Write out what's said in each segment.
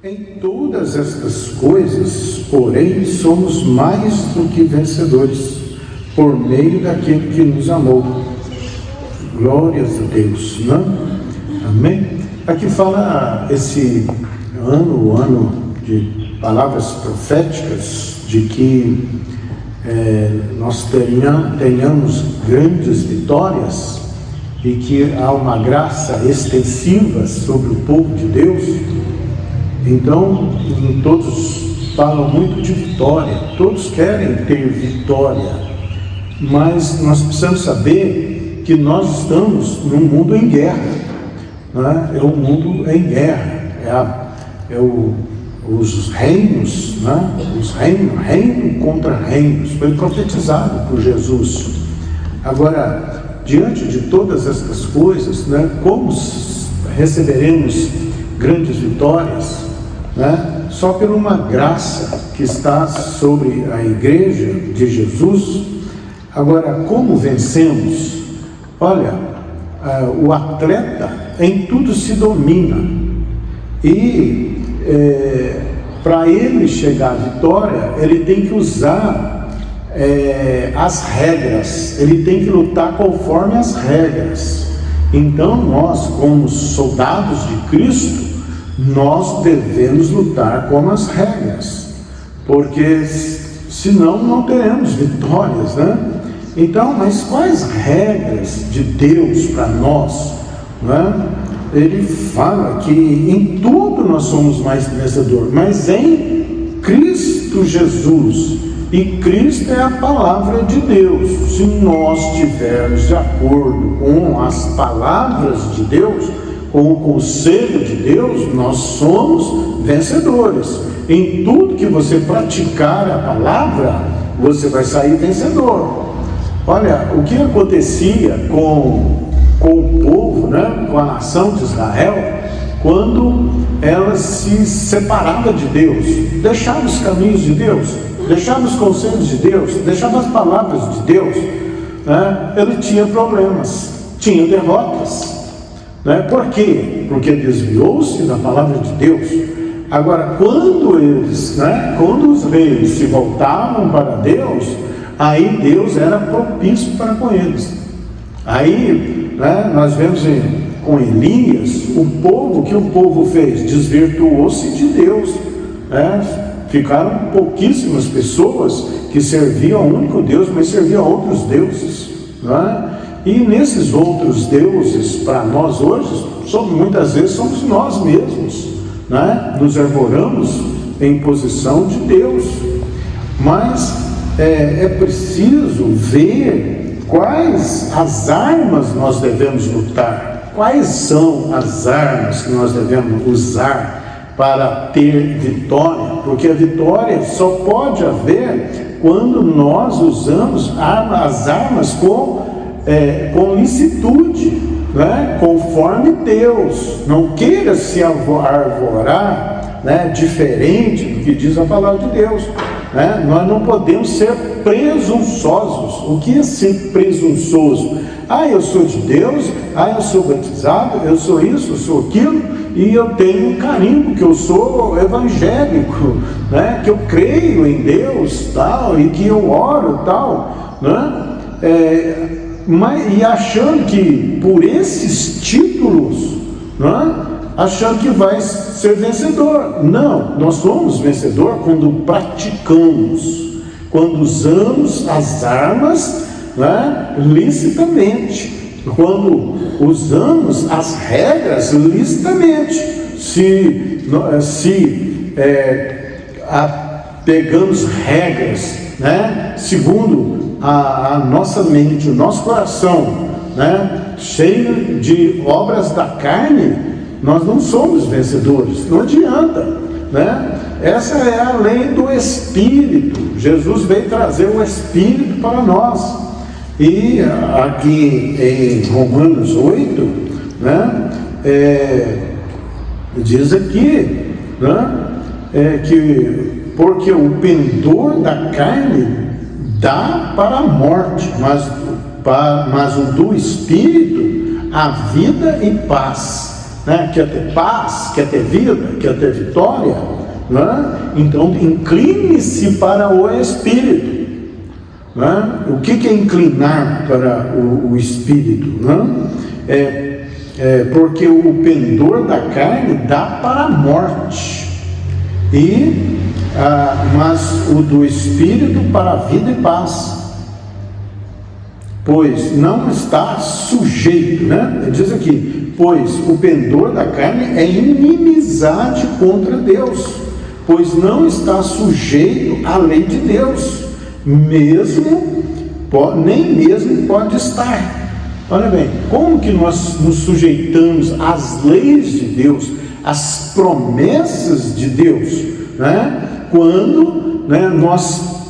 Em todas estas coisas, porém, somos mais do que vencedores, por meio daquele que nos amou. Glórias a Deus, não? Amém? Aqui fala esse o ano de palavras proféticas, de que nós tenhamos grandes vitórias e que há uma graça extensiva sobre o povo de Deus. Então, todos falam muito de vitória, todos querem ter vitória, mas nós precisamos saber que nós estamos num mundo em guerra, né? É um mundo em guerra, os reinos, né? Reino contra reinos, foi profetizado por Jesus. Agora, diante de todas estas coisas, né, como receberemos grandes vitórias? Né? Só por uma graça que está sobre a igreja de Jesus. Agora, como vencemos? Olha, o atleta em tudo se domina, e para ele chegar à vitória, ele tem que usar as regras, ele tem que lutar conforme as regras. Então nós, como soldados de Cristo, nós devemos lutar com as regras, porque senão não teremos vitórias, né? Então, mas quais regras de Deus para nós, né? Ele fala que em tudo nós somos mais vencedores, mas em Cristo Jesus, e Cristo é a palavra de Deus. Se nós estivermos de acordo com as palavras de Deus, com o conselho de Deus, nós somos vencedores. Em tudo que você praticar a palavra, você vai sair vencedor. Olha, o que acontecia com o povo, né, com a nação de Israel, quando ela se separava de Deus, deixava os caminhos de Deus, deixava os conselhos de Deus, deixava as palavras de Deus, né, ele tinha problemas, tinha derrotas. Por quê? Porque desviou-se da palavra de Deus. Agora, quando os reis se voltavam para Deus, aí Deus era propício para com eles. Aí, nós vemos com Elias, o que o povo fez? Desvirtuou-se de Deus. Ficaram pouquíssimas pessoas que serviam ao único Deus, mas serviam a outros deuses. E nesses outros deuses, para nós hoje, muitas vezes somos nós mesmos, nos arvoramos em posição de Deus. Mas é preciso ver quais as armas nós devemos lutar, quais são as armas que nós devemos usar para ter vitória, porque a vitória só pode haver quando nós usamos as armas com licitude, conforme Deus. Não queira se arvorar, diferente do que diz a palavra de Deus. Nós não podemos ser presunçosos. O que é ser presunçoso? Eu sou de Deus, eu sou batizado, eu sou isso, eu sou aquilo, e eu tenho um carimbo que eu sou evangélico, que eu creio em Deus, tal, e que eu oro, tal, e achando que por esses títulos, achando que vai ser vencedor. Não, nós somos vencedor quando praticamos, quando usamos as armas licitamente, quando usamos as regras licitamente. Se pegamos regras, segundo a nossa mente, o nosso coração, cheio de obras da carne, nós não somos vencedores, não adianta, Essa é a lei do Espírito. Jesus veio trazer o Espírito para nós. E aqui em Romanos 8, diz aqui, que porque o pendor da carne dá para a morte, mas o do Espírito a vida e paz. né? Quer ter paz, quer ter vida, quer ter vitória, né? Então incline-se para o Espírito. Né? O que é inclinar para o Espírito? Né? Porque o pendor da carne dá para a morte, mas o do Espírito para a vida e paz. Pois não está sujeito, né? Ele diz aqui, pois o pendor da carne é inimizade contra Deus, pois não está sujeito à lei de Deus, nem mesmo pode estar. Olha bem, como que nós nos sujeitamos às leis de Deus, às promessas de Deus, né? Quando, né, nós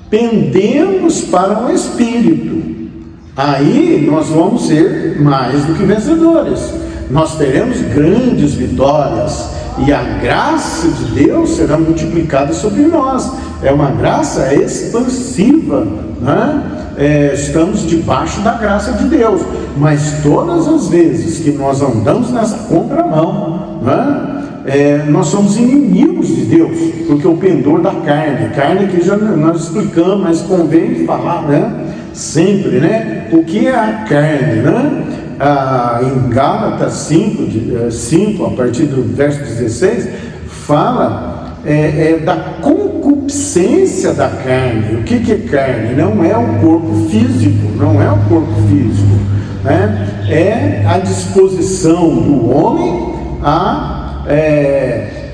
pendemos para o Espírito, aí nós vamos ser mais do que vencedores, nós teremos grandes vitórias, e a graça de Deus será multiplicada sobre nós. É uma graça expansiva, né? Estamos debaixo da graça de Deus, mas todas as vezes que nós andamos nessa contramão, né? Nós somos inimigos de Deus, porque o pendor da carne que já nós explicamos, mas convém falar, né? Sempre, né? O que é a carne, né? Em Gálatas 5, a partir do verso 16, fala da concupiscência da carne. O que é carne? Não é o corpo físico, né? É a disposição do homem a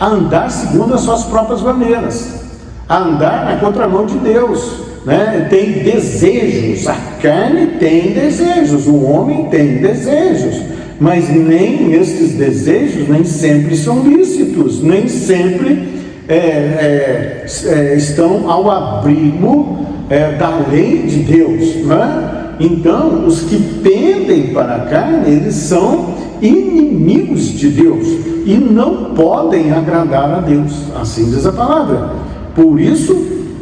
andar segundo as suas próprias maneiras, a andar na contramão de Deus, né? Tem desejos, a carne tem desejos, o homem tem desejos, mas nem esses desejos nem sempre são lícitos, nem sempre estão ao abrigo da lei de Deus, né? Então os que pendem para a carne, eles são inimigos de Deus e não podem agradar a Deus, assim diz a palavra. Por isso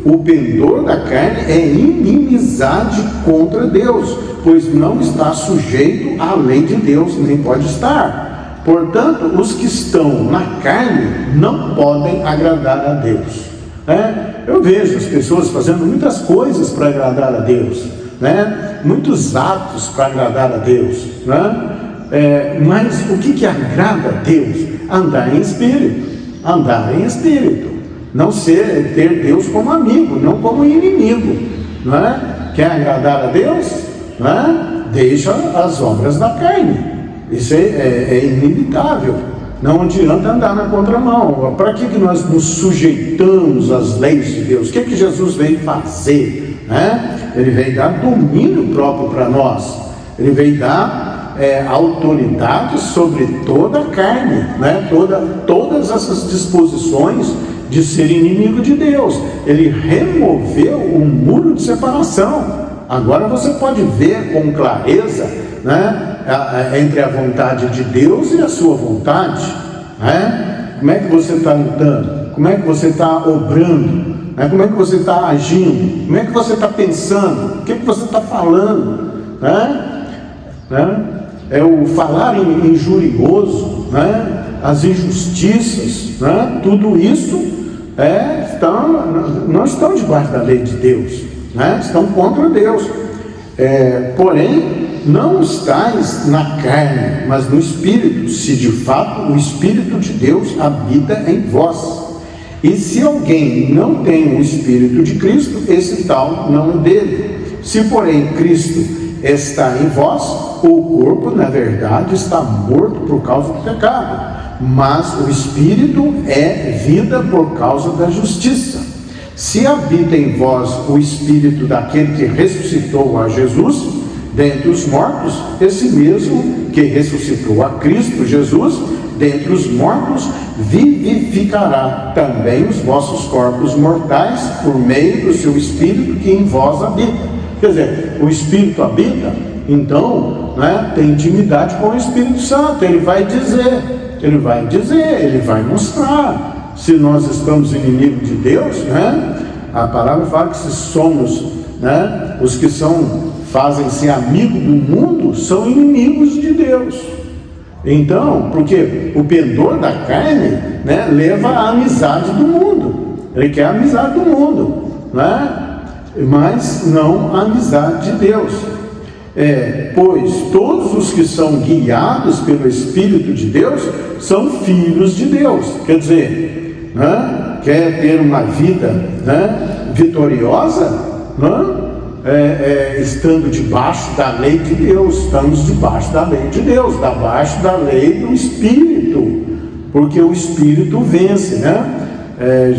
o pendor da carne é inimizade contra Deus, pois não está sujeito à lei de Deus, nem pode estar. Portanto, os que estão na carne não podem agradar a Deus, né? Eu vejo as pessoas fazendo muitas coisas para agradar a Deus, né? Muitos atos para agradar a Deus, né? Mas o que agrada a Deus? Andar em espírito. Não ter Deus como amigo, não como inimigo, não é? Quer agradar a Deus? Não é? Deixa as obras da carne. Isso é inevitável. Não adianta andar na contramão. Para que nós nos sujeitamos às leis de Deus? O que Jesus veio fazer, né? Ele veio dar domínio próprio para nós. Ele veio dar autoridade sobre toda a carne, né? Todas essas disposições de ser inimigo de Deus. Ele removeu o muro de separação. Agora você pode ver com clareza, né, entre a vontade de Deus e a sua vontade, né? Como é que você está lutando? Como é que você está obrando? Né? Como é que você está agindo? Como é que você está pensando? O que você está falando? Né? É o falar injurioso, né? As injustiças, né? Tudo isso não estão debaixo da lei de Deus, né? Estão contra Deus. Porém, não estáis na carne, mas no Espírito, se de fato o Espírito de Deus habita em vós. E se alguém não tem o Espírito de Cristo, esse tal não é dele. Se porém Cristo está em vós, o corpo na verdade está morto por causa do pecado, mas o Espírito é vida por causa da justiça. Se habita em vós o Espírito daquele que ressuscitou a Jesus dentre os mortos, esse mesmo que ressuscitou a Cristo Jesus dentre os mortos, vivificará também os vossos corpos mortais por meio do seu Espírito que em vós habita. Quer dizer, o Espírito habita, então, né, tem intimidade com o Espírito Santo. Ele vai dizer, ele vai mostrar. Se nós estamos inimigos de Deus, né, a palavra fala que se somos, né, os que fazem-se amigos do mundo, são inimigos de Deus. Então, porque o pendor da carne, né, leva à amizade do mundo. Ele quer a amizade do mundo, né? Mas não a amizade de Deus. Pois todos os que são guiados pelo Espírito de Deus são filhos de Deus. Quer dizer, né, quer ter uma vida, né, vitoriosa, né? Estando debaixo da lei de Deus. Estamos debaixo da lei de Deus, debaixo da lei do Espírito, porque o Espírito vence, né?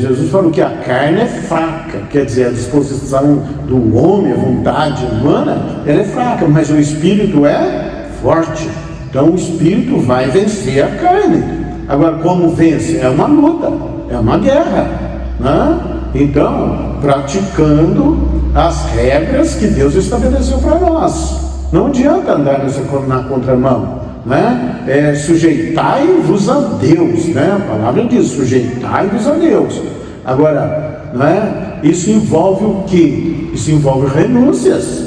Jesus falou que a carne é fraca, quer dizer, a disposição do homem, a vontade humana, ela é fraca, mas o Espírito é forte. Então o Espírito vai vencer a carne. Agora, como vence? É uma luta, é uma guerra, né? Então, praticando as regras que Deus estabeleceu para nós. Não adianta andar na contramão, né? Sujeitai-vos a Deus, né? A palavra diz, sujeitai-vos a Deus. Agora, né? Isso envolve o quê? Isso envolve renúncias,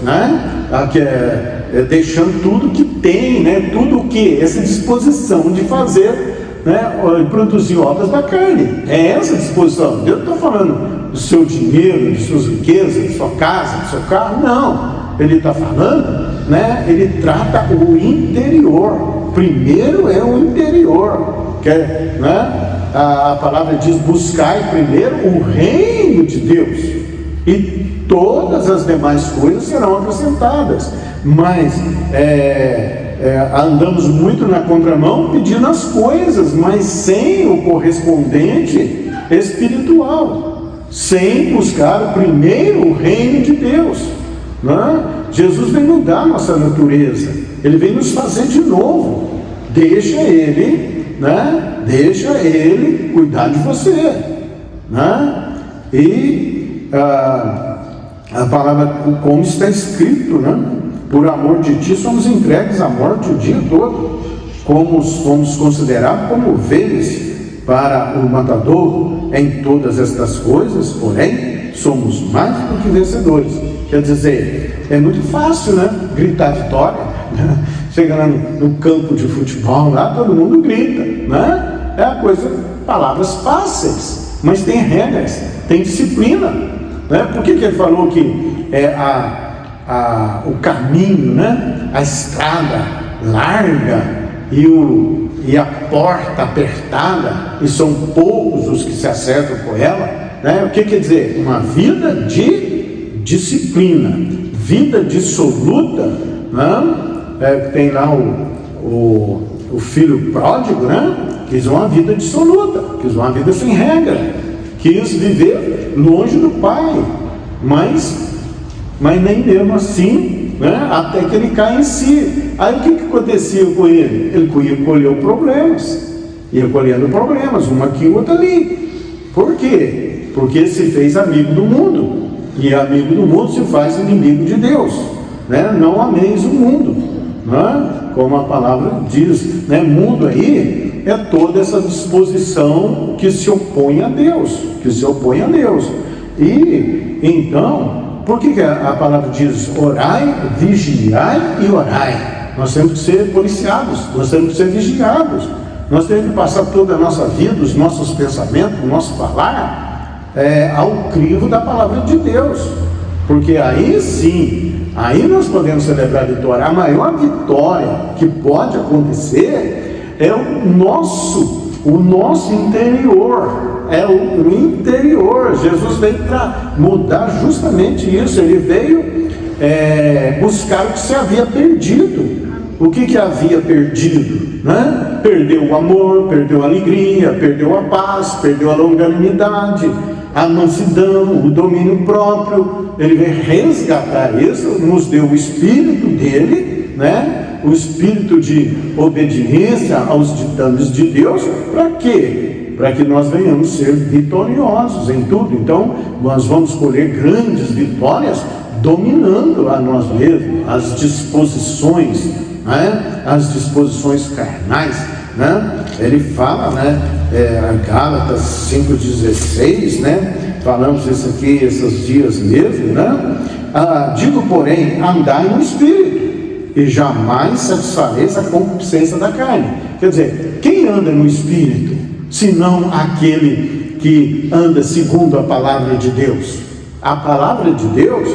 né? Deixando tudo que tem, né? Tudo o que? Essa disposição de fazer, né, produzir obras da carne. É essa disposição. Deus não está falando do seu dinheiro, de suas riquezas, de sua casa, do seu carro. Não. Ele está falando, né, ele trata o interior. Primeiro é o interior. Né, a palavra diz, buscai primeiro o reino de Deus, e todas as demais coisas serão acrescentadas. Mas andamos muito na contramão pedindo as coisas, mas sem o correspondente espiritual, sem buscar o primeiro reino de Deus, né? Jesus vem mudar a nossa natureza, Ele vem nos fazer de novo. Deixa Ele, né? Deixa Ele cuidar de você, né? E a palavra, como está escrito, né? Por amor de ti somos entregues à morte o dia todo, como fomos considerados como ovelhas para o matador. Em todas estas coisas, porém, somos mais do que vencedores. Quer dizer, é muito fácil, né, gritar vitória, né? Chega lá no campo de futebol, lá todo mundo grita, né? É a coisa, palavras fáceis, mas tem regras, tem disciplina, né? Por que ele falou que o caminho, né? A estrada larga e a porta apertada, e são poucos os que se acertam com ela, né? O que quer dizer? Uma vida de disciplina, vida dissoluta, né? Tem lá o filho pródigo, né? Quis uma vida dissoluta, quis uma vida sem regra, quis viver longe do pai, mas nem mesmo assim, né? Até que ele cai em si. Aí o que acontecia com ele? Ele colheu problemas, ia colhendo problemas, uma aqui, outra ali. Por quê? Porque se fez amigo do mundo, e amigo do mundo se faz inimigo de Deus, né? Não ameis o mundo, né? Como a palavra diz, né? Mundo aí é toda essa disposição que se opõe a Deus, E então, por que a palavra diz orai, vigiai e orai? Nós temos que ser policiados, nós temos que ser vigiados, nós temos que passar toda a nossa vida, os nossos pensamentos, o nosso falar, ao crivo da palavra de Deus, porque aí sim, aí nós podemos celebrar a vitória. A maior vitória que pode acontecer é o nosso interior, é o interior. Jesus veio para mudar justamente isso. Ele veio buscar o que se havia perdido. O que havia perdido, né? Perdeu o amor, perdeu a alegria, perdeu a paz, perdeu a longanimidade, a mansidão, o domínio próprio. Ele veio resgatar isso, nos deu o Espírito dele, né? O Espírito de obediência aos ditames de Deus. Para quê? Para que nós venhamos ser vitoriosos em tudo. Então, nós vamos colher grandes vitórias dominando a nós mesmos, as disposições, né? As disposições carnais, né? Ele fala, né? Gálatas 5,16, né? Falamos isso aqui esses dias mesmo, né? Digo, porém, andai no Espírito, e jamais satisfareis a concupiscência da carne. Quer dizer, quem anda no Espírito, senão aquele que anda segundo a palavra de Deus? A palavra de Deus,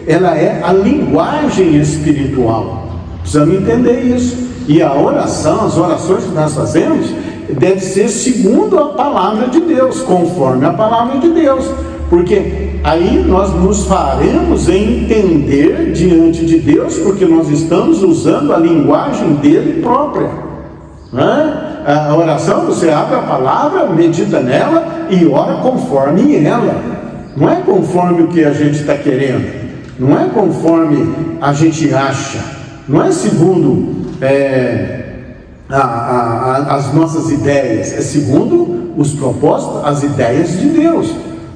ela é a linguagem espiritual. Precisamos entender isso. E a oração, as orações que nós fazemos, deve ser segundo a palavra de Deus, conforme a palavra de Deus. Porque aí nós nos faremos entender diante de Deus, porque nós estamos usando a linguagem dele própria, né? A oração, você abre a palavra, medita nela e ora conforme ela. Não é conforme o que a gente está querendo, não é conforme a gente acha, não é segundo as nossas ideias, é segundo os propósitos, as ideias de Deus,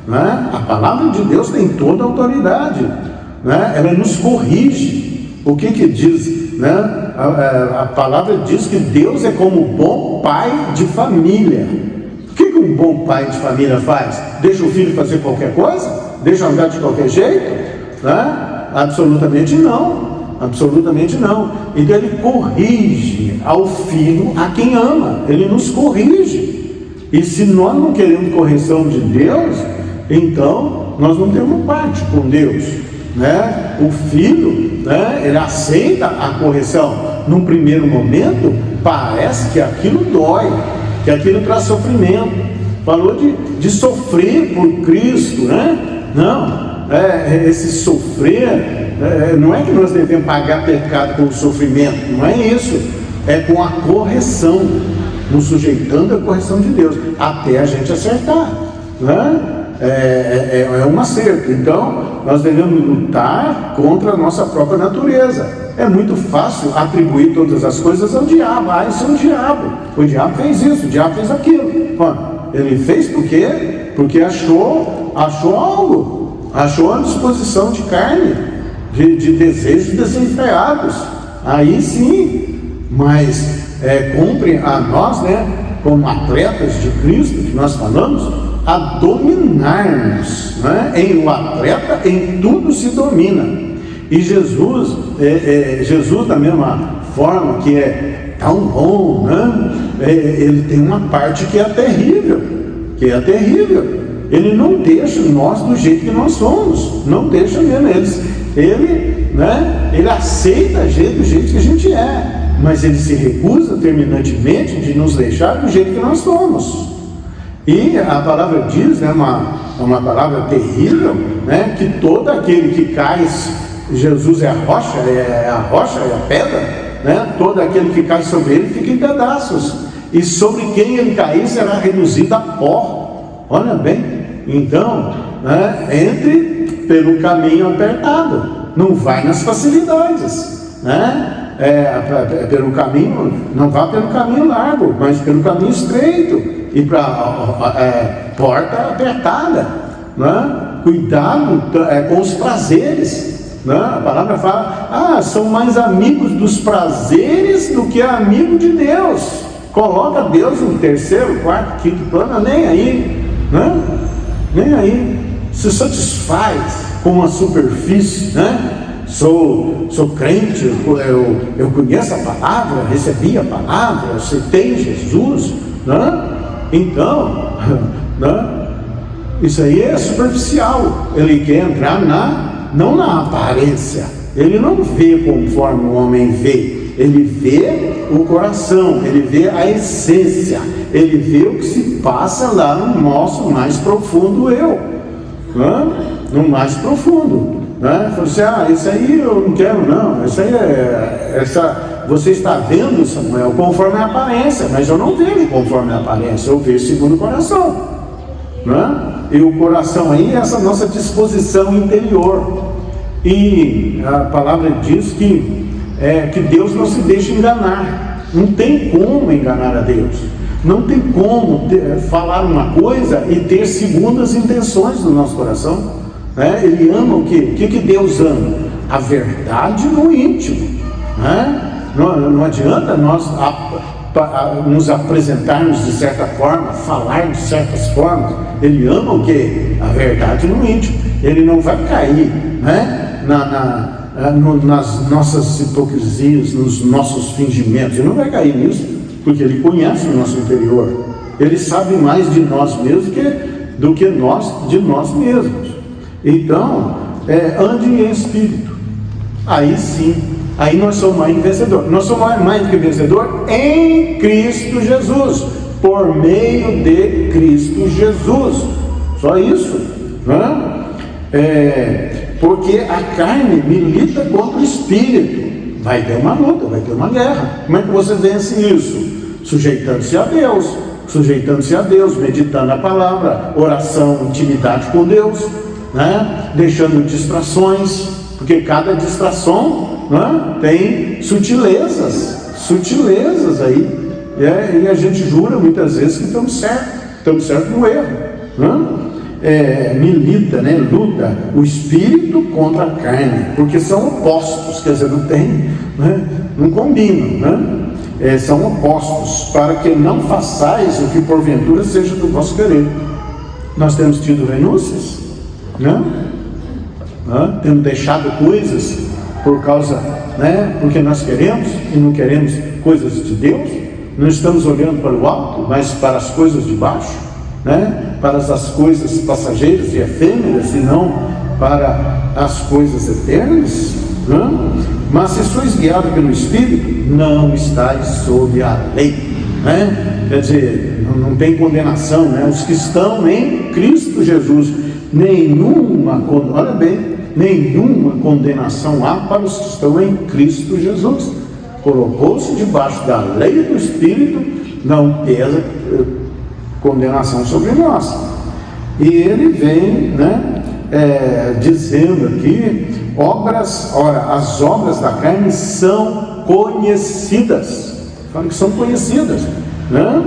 né? A palavra de Deus tem toda a autoridade, né? Ela nos corrige. O que diz, né? A palavra diz que Deus é como bom pai de família. O que um bom pai de família faz? Deixa o filho fazer qualquer coisa? Deixa andar de qualquer jeito? Né? Absolutamente não. Absolutamente não. Então ele corrige ao filho a quem ama. Ele nos corrige. E se nós não queremos correção de Deus, então nós não temos parte com Deus, né? O filho, né, ele aceita a correção. Num primeiro momento parece que aquilo dói, que aquilo traz sofrimento. Falou de sofrer por Cristo, né? Não, esse sofrer, não é que nós devemos pagar pecado com o sofrimento, não é isso, é com a correção, nos sujeitando à correção de Deus, até a gente acertar, né? É um acerto. Então nós devemos lutar contra a nossa própria natureza. É muito fácil atribuir todas as coisas ao diabo. Isso é o diabo fez isso, o diabo fez aquilo. Ele fez porque achou algo, achou a disposição de carne, de desejos desenfreados. Aí sim, mas cumpre a nós, né, como atletas de Cristo, que nós falamos, a dominar-nos, né? O atleta em tudo se domina. E Jesus, da mesma forma que é tão bom, né? Ele tem uma parte que é terrível, Ele não deixa nós do jeito que nós somos, não deixa mesmo. Ele aceita do jeito que a gente é, mas ele se recusa terminantemente de nos deixar do jeito que nós somos. E a palavra diz, né, uma palavra terrível, né, que todo aquele que cai, Jesus é a rocha e a pedra, né, todo aquele que cai sobre ele fica em pedaços, e sobre quem ele cair será reduzido a pó. Olha bem, então, né, entre pelo caminho apertado, não vai nas facilidades, né? Pelo caminho, não vá pelo caminho largo, mas pelo caminho estreito, e para porta apertada, né? Cuidado com os prazeres, né? A palavra fala, são mais amigos dos prazeres do que amigo de Deus. Coloca Deus no terceiro, quarto, quinto plano, nem aí, né? Nem aí, se satisfaz com a superfície, né? Sou crente, eu conheço a palavra, recebi a palavra, aceitei Jesus, né? Então, né? Isso aí é superficial. Ele quer entrar não na aparência. Ele não vê conforme o homem vê. Ele vê o coração, ele vê a essência, ele vê o que se passa lá no nosso mais profundo eu, né? No mais profundo, né? Falou assim, isso aí eu não quero não, isso aí você está vendo, Samuel, conforme a aparência, mas eu não vejo conforme a aparência, eu vejo segundo o coração, né? E o coração aí é essa nossa disposição interior. E a palavra diz que Deus não se deixa enganar. Não tem como enganar a Deus. Não tem como falar uma coisa e ter segundas intenções no nosso coração, né? Ele ama o quê? O que Deus ama? A verdade no íntimo, né? Não adianta nós nos apresentarmos de certa forma, falar de certas formas. Ele ama o quê? A verdade no íntimo. Ele não vai cair, né, nas nossas hipocrisias, nos nossos fingimentos. Ele não vai cair nisso, porque Ele conhece o nosso interior. Ele sabe mais de nós mesmos do que nós de nós mesmos. Então, ande em espírito. Aí sim, aí nós somos mais vencedores. Nós somos mais do que vencedor em Cristo Jesus, por meio de Cristo Jesus. Só isso, né? Porque a carne milita contra o espírito. Vai ter uma luta, vai ter uma guerra. Como é que você vence isso? Sujeitando-se a Deus, meditando a palavra, oração, intimidade com Deus, né? Deixando distrações, porque cada distração, né, tem sutilezas aí, e a gente jura muitas vezes que estamos certos no erro, né? Milita, né, luta o espírito contra a carne, porque são opostos, quer dizer, não tem, né, não combinam, né? São opostos, para que não façais o que porventura seja do vosso querer. Nós temos tido renúncias, né? Temos deixado coisas por causa, né, porque nós queremos e não queremos coisas de Deus. Não estamos olhando para o alto, mas para as coisas de baixo, né? Para as coisas passageiras e efêmeras, e não para as coisas eternas, né? Mas se sois guiados pelo Espírito, não estáis sob a lei, né? Quer dizer, não tem condenação, né? Os que estão em Cristo Jesus, nenhuma condenação há para os que estão em Cristo Jesus. Colocou-se debaixo da lei do Espírito, não pesa condenação sobre nós. E ele vem, né, dizendo aqui, as obras da carne são conhecidas. Fala que são conhecidas, né?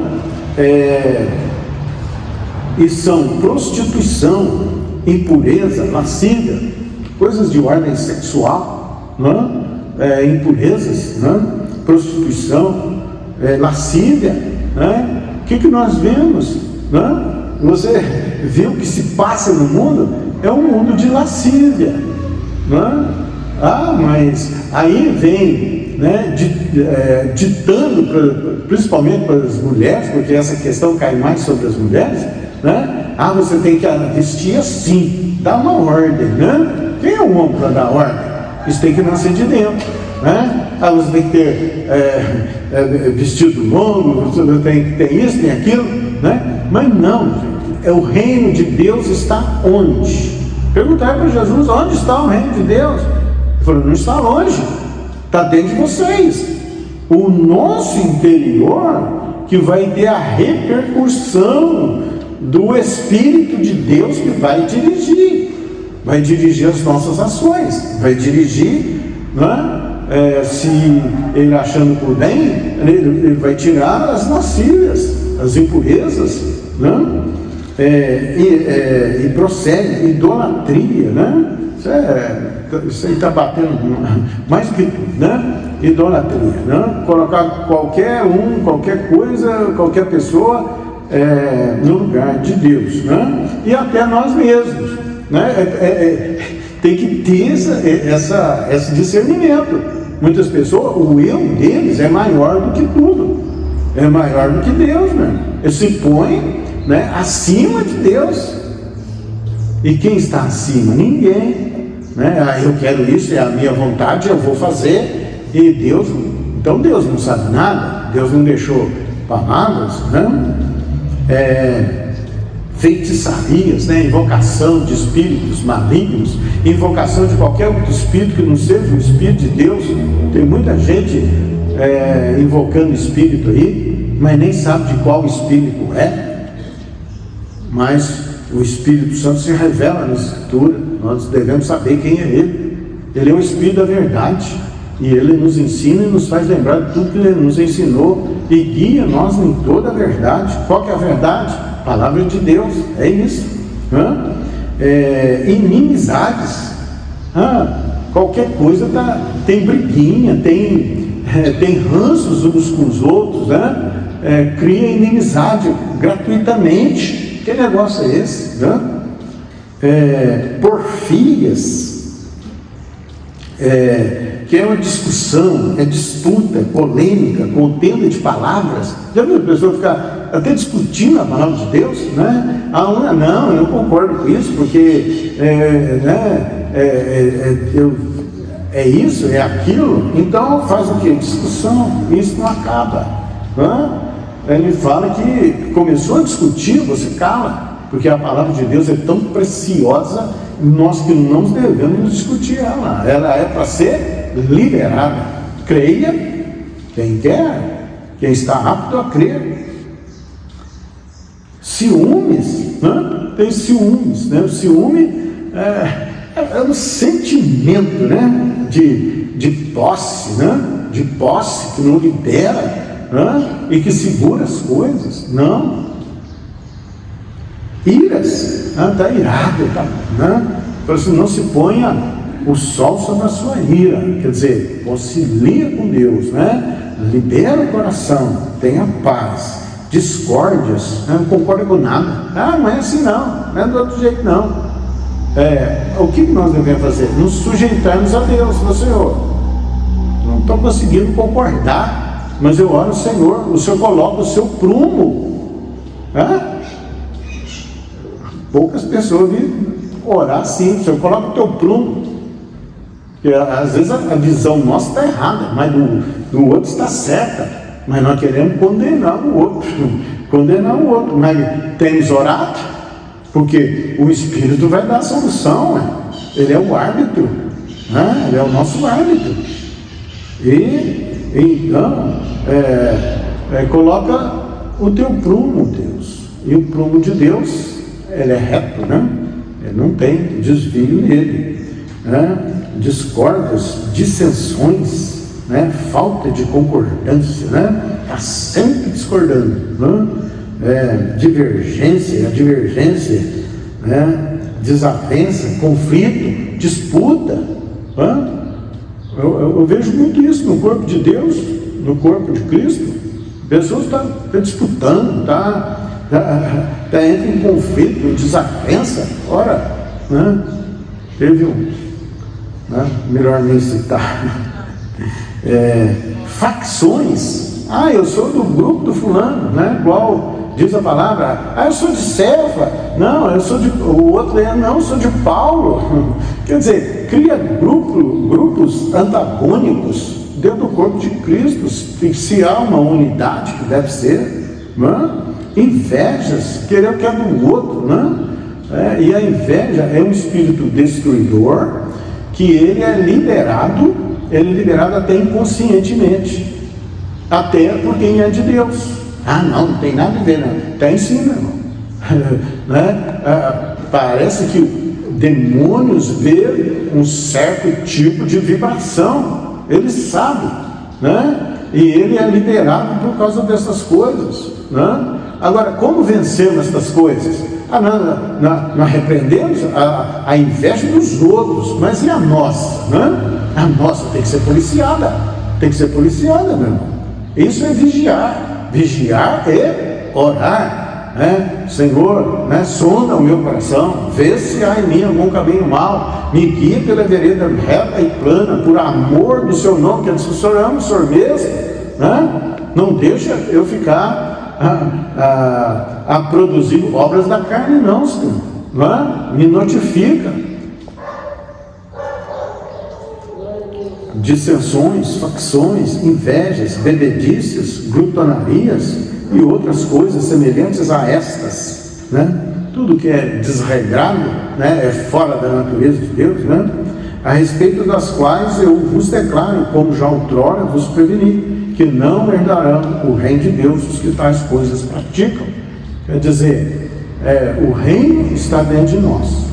E são prostituição, impureza, lascívia, coisas de ordem sexual, né? Impurezas, né? Prostituição, lascívia, né? O que nós vemos, né? Você viu o que se passa no mundo? É um mundo de lascívia, né? Mas aí vem, né, ditando principalmente para as mulheres, porque essa questão cai mais sobre as mulheres, né? Você tem que vestir assim, dá uma ordem, né? Quem é o homem para dar ordem? Isso tem que nascer de dentro, né? Você tem que ter vestido longo, você tem isso, tem aquilo, né? Mas não, gente, o reino de Deus está onde? Perguntaram para Jesus, onde está o reino de Deus? Ele falou, não está longe, está dentro de vocês. O nosso interior que vai ter a repercussão do Espírito de Deus, que vai dirigir as nossas ações, vai dirigir, né? Se ele achando por bem, ele vai tirar as lascívias, as impurezas, né? E prossegue, idolatria, né? Isso aí está batendo mais do que tudo, né? Idolatria, né? Colocar qualquer coisa, qualquer pessoa no lugar de Deus, né? E até nós mesmos, né? Tem que ter esse discernimento. Muitas pessoas, o eu deles é maior do que tudo, é maior do que Deus, né? Ele se põe, né, acima de Deus. E quem está acima? Ninguém, né? Eu quero isso, é a minha vontade, eu vou fazer. E Deus, então Deus não sabe nada, Deus não deixou palavras, né? Feitiçarias, né? Invocação de espíritos malignos, invocação de qualquer outro espírito que não seja o Espírito de Deus. Tem muita gente invocando espírito aí, mas nem sabe de qual espírito é. Mas o Espírito Santo se revela na Escritura, nós devemos saber quem é Ele. Ele é o Espírito da verdade, e Ele nos ensina e nos faz lembrar de tudo que Ele nos ensinou, e guia nós em toda a verdade. Qual que é a verdade? A palavra de Deus, é isso, né? Inimizades, qualquer coisa tem briguinha, tem ranços uns com os outros, né? Cria inimizade gratuitamente. Que negócio é esse, né? Porfias, que é uma discussão, é disputa, é polêmica, contenda de palavras. Já viu a pessoa ficar até discutindo a palavra de Deus, né? Não, eu não concordo com isso, porque é isso, é aquilo. Então faz o quê? Discussão, isso não acaba, né? Ele fala que começou a discutir, você cala, porque a palavra de Deus é tão preciosa, nós que não devemos discutir ela é para ser liberada. Creia quem quer, quem está apto a crer. Ciúmes, né? Tem ciúmes, né? O ciúme é um sentimento, né? de posse, né? De posse que não libera, né? E que segura as coisas. Não. Iras, está irado, né? Então, assim, não se ponha o sol sobre a sua ira, quer dizer, concilia com Deus, né? Libera o coração, tenha paz. Discórdias, não concorda com nada. Não é assim não é do outro jeito não. O que nós devemos fazer? Nos sujeitarmos a Deus, meu Senhor. Não estou conseguindo concordar, mas eu oro ao Senhor, o Senhor coloca o seu prumo. Poucas pessoas vêm orar assim, o Senhor coloca o teu prumo. Porque às vezes a visão nossa está errada, mas do outro está certa. Mas nós queremos condenar o outro, mas temos orado, porque o Espírito vai dar a solução, ele é o árbitro, ele é o nosso árbitro, e então coloca o teu prumo, Deus, e o prumo de Deus, ele é reto, né? Ele não tem desvio nele, discórdias, dissensões, falta de concordância, está sempre discordando, divergência, desavença, conflito, disputa. Eu vejo muito isso no corpo de Deus, no corpo de Cristo. Pessoas estão disputando, entra em conflito, em desavença. Ora, teve melhor nem citar. Facções. Eu sou do grupo do fulano, igual diz a palavra. Eu sou de Cefa. Não, eu sou de... O outro não, eu sou de Paulo. Quer dizer, cria grupos antagônicos dentro do corpo de Cristo. Se há uma unidade que deve ser, invejas, querer o que é do outro, e a inveja é um espírito destruidor, que ele é liberado até inconscientemente, até por quem é de Deus. Não tem nada a ver, não. Tem sim, meu irmão. Parece que demônios vê um certo tipo de vibração, ele sabe, e ele é liberado por causa dessas coisas, Agora, como vencemos estas coisas? Nós repreendemos a inveja dos outros, mas e a nossa? A nossa tem que ser policiada, meu irmão. Isso é vigiar é orar, Senhor, sonda o meu coração, vê se há em mim algum caminho mau, me guia pela vereda reta e plana, por amor do seu nome, que o Senhor ama o Senhor mesmo, não deixa eu ficar a produzir obras da carne, não, Senhor, me notifica. Dissensões, facções, invejas, bebedices, glutonarias e outras coisas semelhantes a estas, tudo que é desregrado, é fora da natureza de Deus, a respeito das quais eu vos declaro, como já outrora vos preveni, que não herdarão o reino de Deus os que tais coisas praticam. Quer dizer, o reino está dentro de nós,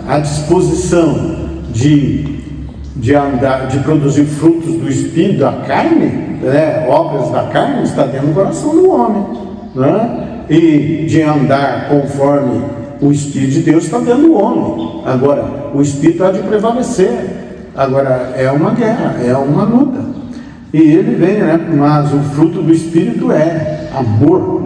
a disposição de andar, de produzir frutos do Espírito, da carne, obras da carne, está dentro do coração do homem, e de andar conforme o Espírito de Deus está dentro do homem. Agora, o Espírito há de prevalecer. Agora, é uma guerra, é uma luta, e ele vem, mas o fruto do Espírito é amor,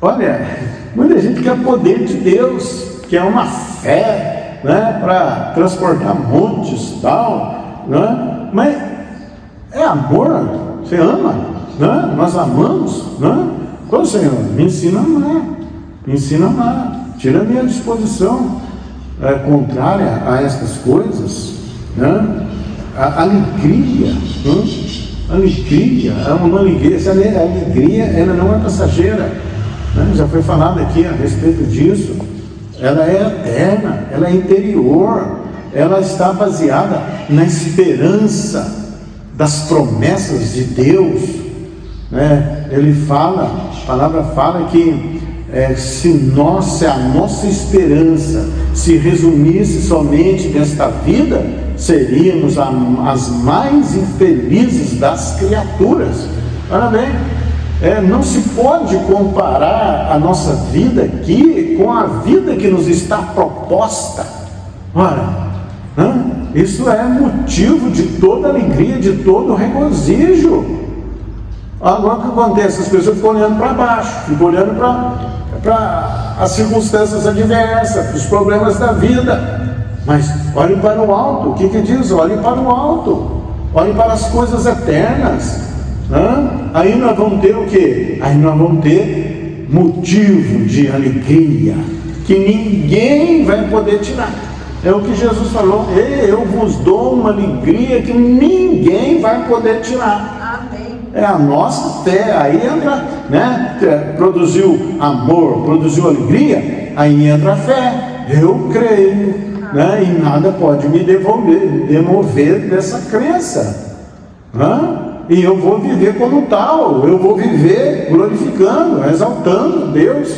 Olha, muita gente quer poder de Deus, quer uma fé, né, para transportar montes e tal, né? Mas é amor, você ama, né? Nós amamos, né? Ô Senhor, me ensina a amar, me ensina a amar, tira a minha disposição contrária a estas coisas, né? A alegria, né? Alegria, é uma alegria, essa alegria ela não é passageira, né? Já foi falado aqui a respeito disso, ela é eterna, ela é interior, ela está baseada na esperança das promessas de Deus, né? Ele fala, a palavra fala que se a nossa esperança se resumisse somente nesta vida, seríamos as mais infelizes das criaturas. Olha bem, não se pode comparar a nossa vida aqui com a vida que nos está proposta. Ora, isso é motivo de toda alegria, de todo regozijo. Agora o que acontece? As pessoas ficam olhando para baixo, ficam olhando para as circunstâncias adversas, para os problemas da vida. Mas olhe para o alto. O que diz? Olhe para o alto, olhe para as coisas eternas. Aí nós vamos ter o quê? Aí nós vamos ter motivo de alegria que ninguém vai poder tirar. É o que Jesus falou: eu vos dou uma alegria que ninguém vai poder tirar. É a nossa fé. Aí entra, né? Produziu amor, produziu alegria, aí entra a fé. Eu creio, né? E nada pode me demover dessa crença, e eu vou viver como tal, eu vou viver glorificando, exaltando Deus,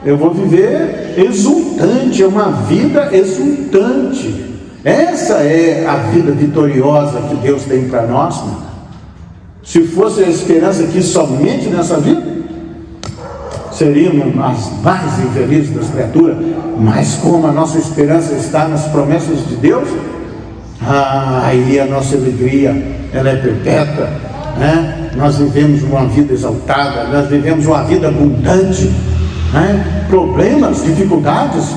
eu vou viver exultante, é uma vida exultante. Essa é a vida vitoriosa que Deus tem para nós, né? Se fosse a esperança aqui somente nessa vida, seríamos as mais infelizes das criaturas. Mas como a nossa esperança está nas promessas de Deus, aí a nossa alegria ela é perpétua, né? Nós vivemos uma vida exaltada, nós vivemos uma vida abundante, né? Problemas, dificuldades,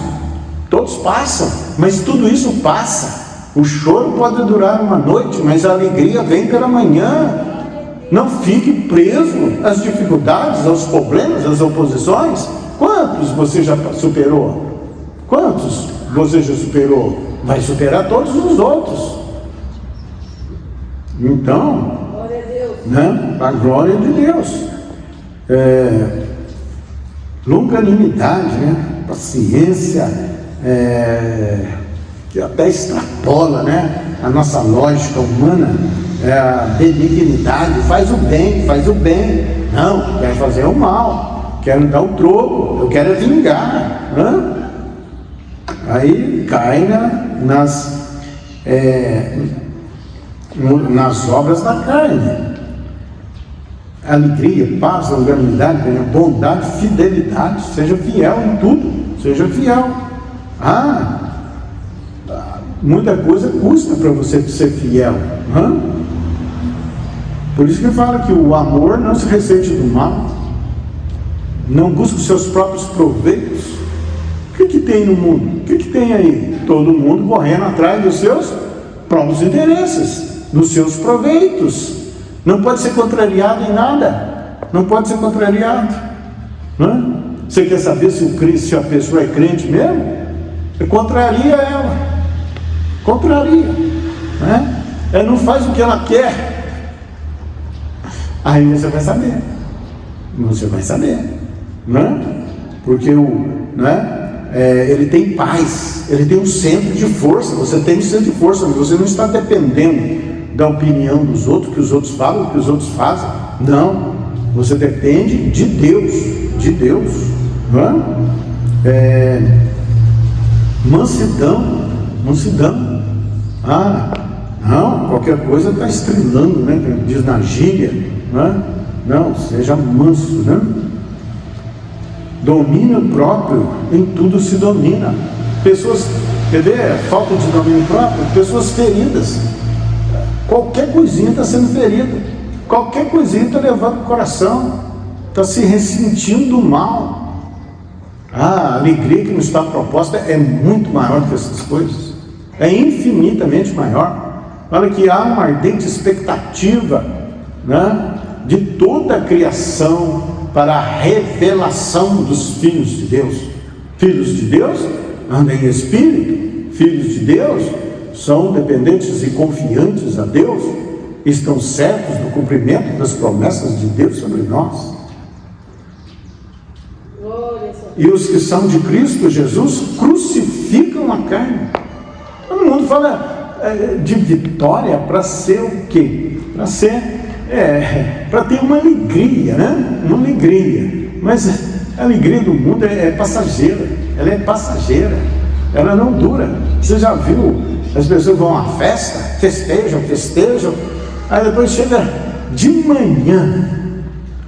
todos passam, mas tudo isso passa. O choro pode durar uma noite, mas a alegria vem pela manhã. Não fique preso às dificuldades, aos problemas, às oposições. Quantos você já superou? Quantos você já superou? Vai superar todos os outros. Então, glória a Deus, né? A glória de Deus. Longanimidade, né? Paciência, que até extrapola, né? A nossa lógica humana. A benignidade, faz o bem, não, quero fazer o mal, quero dar o troco, eu quero vingar, aí cai nas obras da carne. Alegria, paz, longanimidade, bondade, fidelidade, seja fiel em tudo, seja fiel. Muita coisa custa para você ser fiel. Por isso que fala que o amor não se ressente do mal, não busca os seus próprios proveitos. O que tem no mundo? O que tem aí? Todo mundo correndo atrás dos seus próprios interesses, dos seus proveitos. Não pode ser contrariado em nada. Não pode ser contrariado. Você quer saber se a pessoa é crente mesmo? Contraria ela. Contraria. Ela não faz o que ela quer. Aí você vai saber. Você vai saber. Porque ele tem paz. Ele tem um centro de força. Você tem um centro de força. Você não está dependendo da opinião dos outros, que os outros falam, que os outros fazem. Não. Você depende de Deus. De Deus. Mansidão. Não, qualquer coisa está estrelando, né? Diz na gíria. Não, seja manso, Domínio próprio, em tudo se domina. Pessoas, quer ver? Falta de domínio próprio, pessoas feridas. Qualquer coisinha está sendo ferida. Qualquer coisinha está levando o coração. Está se ressentindo do mal. A alegria que nos está proposta é muito maior que essas coisas, é infinitamente maior. Olha que há uma ardente expectativa, né, de toda a criação para a revelação dos filhos de Deus. Filhos de Deus andam em espírito, filhos de Deus são dependentes e confiantes a Deus, estão certos do cumprimento das promessas de Deus sobre nós. E os que são de Cristo Jesus crucificam a carne. Todo mundo fala de vitória para ser o quê? Para ser, para ter uma alegria, né? Uma alegria. Mas a alegria do mundo é passageira. Ela é passageira. Ela não dura. Você já viu? As pessoas vão à festa, festejam. Aí depois chega de manhã,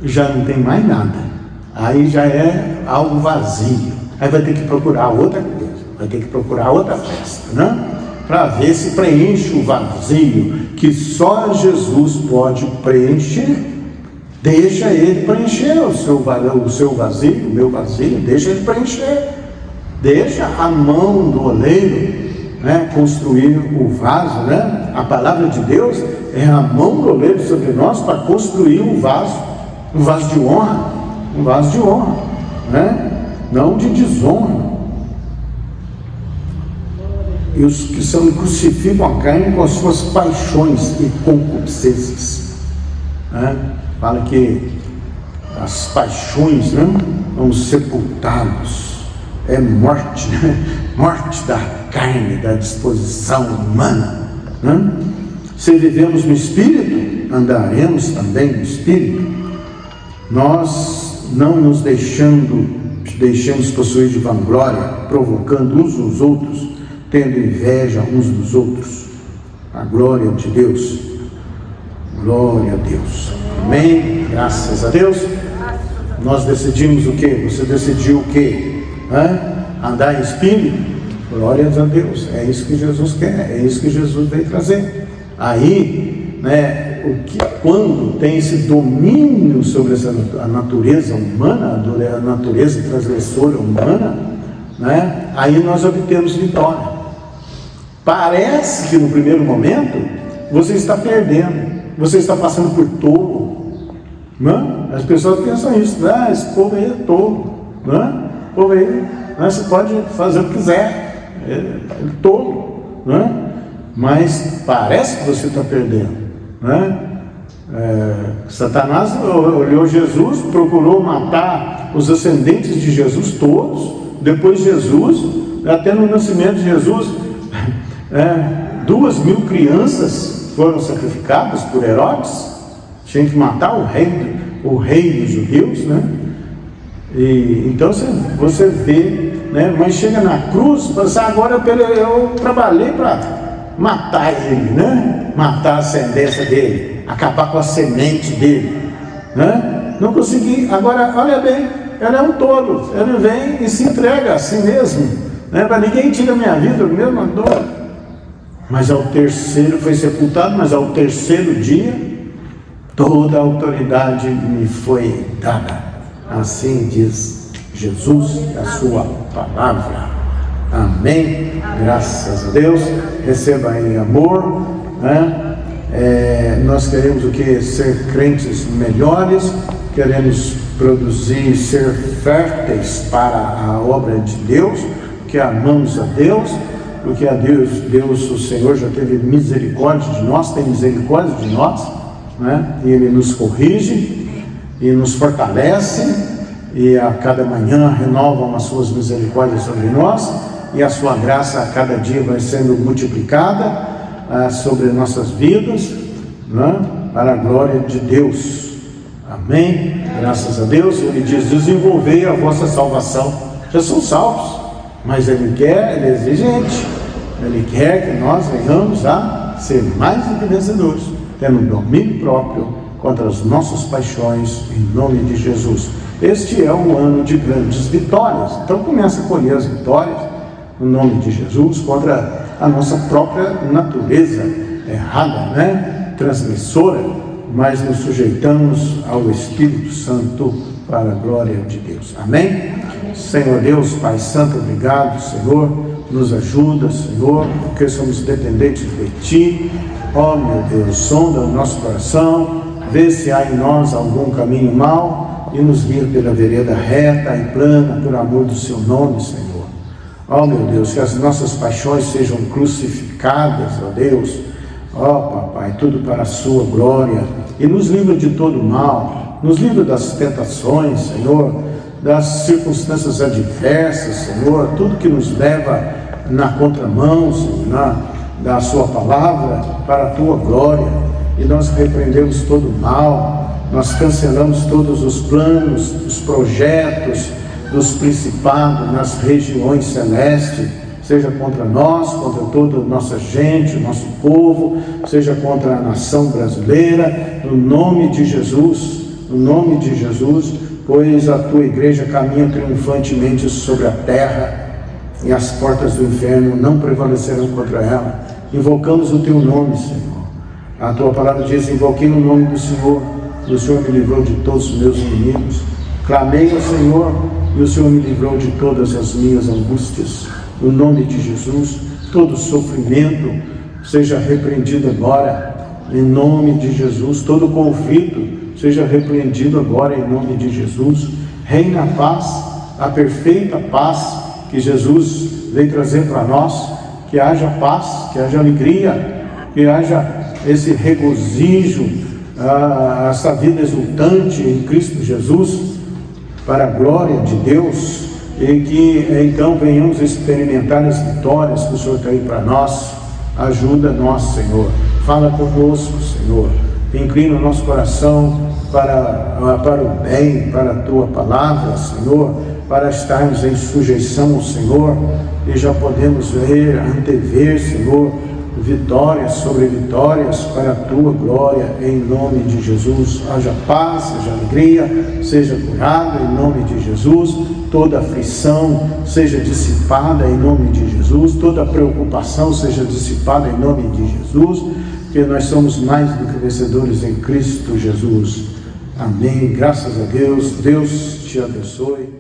já não tem mais nada. Aí já é algo vazio. Aí vai ter que procurar outra coisa, vai ter que procurar outra festa, né? Para ver se preenche o vazio que só Jesus pode preencher. Deixa ele preencher o seu vazio, o meu vazio, deixa ele preencher. Deixa a mão do oleiro, né, construir o vaso, né? A palavra de Deus é a mão do oleiro sobre nós para construir um vaso de honra. Um vaso de honra, né? Não de desonra. E os que crucificam a carne com as suas paixões e concupiscências, né? Fala que as paixões, né, vão sepultá-los. É morte, né? Morte da carne, da disposição humana, né? Se vivemos no Espírito, andaremos também no Espírito. Nós não nos deixemos possuir de vanglória, provocando uns os outros, tendo inveja uns dos outros. A glória de Deus. Glória a Deus. Amém? Graças a Deus. Nós decidimos o quê? Você decidiu o quê? Andar em espírito? Glórias a Deus. É isso que Jesus quer, é isso que Jesus veio trazer. Aí, né, quando tem esse domínio sobre a natureza humana, a natureza transgressora humana, né, aí nós obtemos vitória. Parece que no primeiro momento você está perdendo, você está passando por tolo, né? As pessoas pensam isso, esse povo aí é tolo, né? O povo aí, né, você pode fazer o que quiser, é tolo, né? Mas parece que você está perdendo, né? Satanás olhou Jesus, procurou matar os ascendentes de Jesus todos. Depois Jesus, até no nascimento de Jesus, 2.000 crianças foram sacrificadas por Herodes. Tinha que matar o rei dos judeus, né? E então você vê, né? Mas chega na cruz e fala assim: agora eu trabalhei para matar ele, né? Matar a ascendência dele, acabar com a semente dele, né? Não consegui. Agora, olha bem, ele é um tolo, ele vem e se entrega a si mesmo, né? Para ninguém tira a minha vida, eu mesmo dor. Mas ao terceiro foi sepultado, mas ao terceiro dia toda a autoridade me foi dada. Assim diz Jesus, a sua palavra. Amém? Graças a Deus. Receba em amor, né? Nós queremos o que? Ser crentes melhores, queremos produzir, ser férteis para a obra de Deus, porque amamos a Deus, porque a Deus, o Senhor já teve misericórdia de nós, tem misericórdia de nós, né? E Ele nos corrige e nos fortalece, e a cada manhã renovam as suas misericórdias sobre nós, e a sua graça a cada dia vai sendo multiplicada sobre nossas vidas, né? Para a glória de Deus. Amém? Graças a Deus. Ele diz: desenvolvei a vossa salvação. Já são salvos, mas Ele é exigente. Ele quer que nós venhamos a ser mais do que vencedores, tendo domínio próprio contra as nossas paixões, em nome de Jesus. Este é um ano de grandes vitórias. Então começa a colher as vitórias no nome de Jesus contra a nossa própria natureza errada, né? Transgressora, mas nos sujeitamos ao Espírito Santo para a glória de Deus. Amém? Senhor Deus, Pai Santo, obrigado, Senhor, nos ajuda, Senhor, porque somos dependentes de Ti. Ó meu Deus, sonda o nosso coração, vê se há em nós algum caminho mau e nos guia pela vereda reta e plana, por amor do Seu nome, Senhor. Ó meu Deus, que as nossas paixões sejam crucificadas, ó Deus, ó Papai, tudo para a Sua glória, e nos livra de todo mal, nos livra das tentações, Senhor, das circunstâncias adversas, Senhor, tudo que nos leva na contramão, Senhor, da Sua palavra, para a Tua glória, e nós repreendemos todo o mal, nós cancelamos todos os planos, os projetos dos principados nas regiões celestes, seja contra nós, contra toda a nossa gente, o nosso povo, seja contra a nação brasileira, no nome de Jesus, pois a Tua igreja caminha triunfantemente sobre a terra e as portas do inferno não prevalecerão contra ela. Invocamos o Teu nome, Senhor. A Tua palavra diz: invoquei o nome do Senhor, e o Senhor me livrou de todos os meus inimigos. Clamei ao Senhor, e o Senhor me livrou de todas as minhas angústias. No nome de Jesus, todo sofrimento seja repreendido agora, em nome de Jesus. Todo conflito seja repreendido agora, em nome de Jesus. Reina a paz, a perfeita paz que Jesus veio trazer para nós. Que haja paz, que haja alegria, que haja esse regozijo, essa vida exultante em Cristo Jesus, para a glória de Deus, e que então venhamos experimentar as vitórias que o Senhor tem para nós. Ajuda-nos, Senhor, fala conosco, Senhor, inclina o nosso coração para o bem, para a Tua palavra, Senhor, para estarmos em sujeição ao Senhor, e já podemos ver, antever, Senhor, vitórias sobre vitórias para a Tua glória, em nome de Jesus. Haja paz, haja alegria, seja curado em nome de Jesus, toda aflição seja dissipada em nome de Jesus, toda preocupação seja dissipada em nome de Jesus, porque nós somos mais do que vencedores em Cristo Jesus. Amém. Graças a Deus. Deus te abençoe.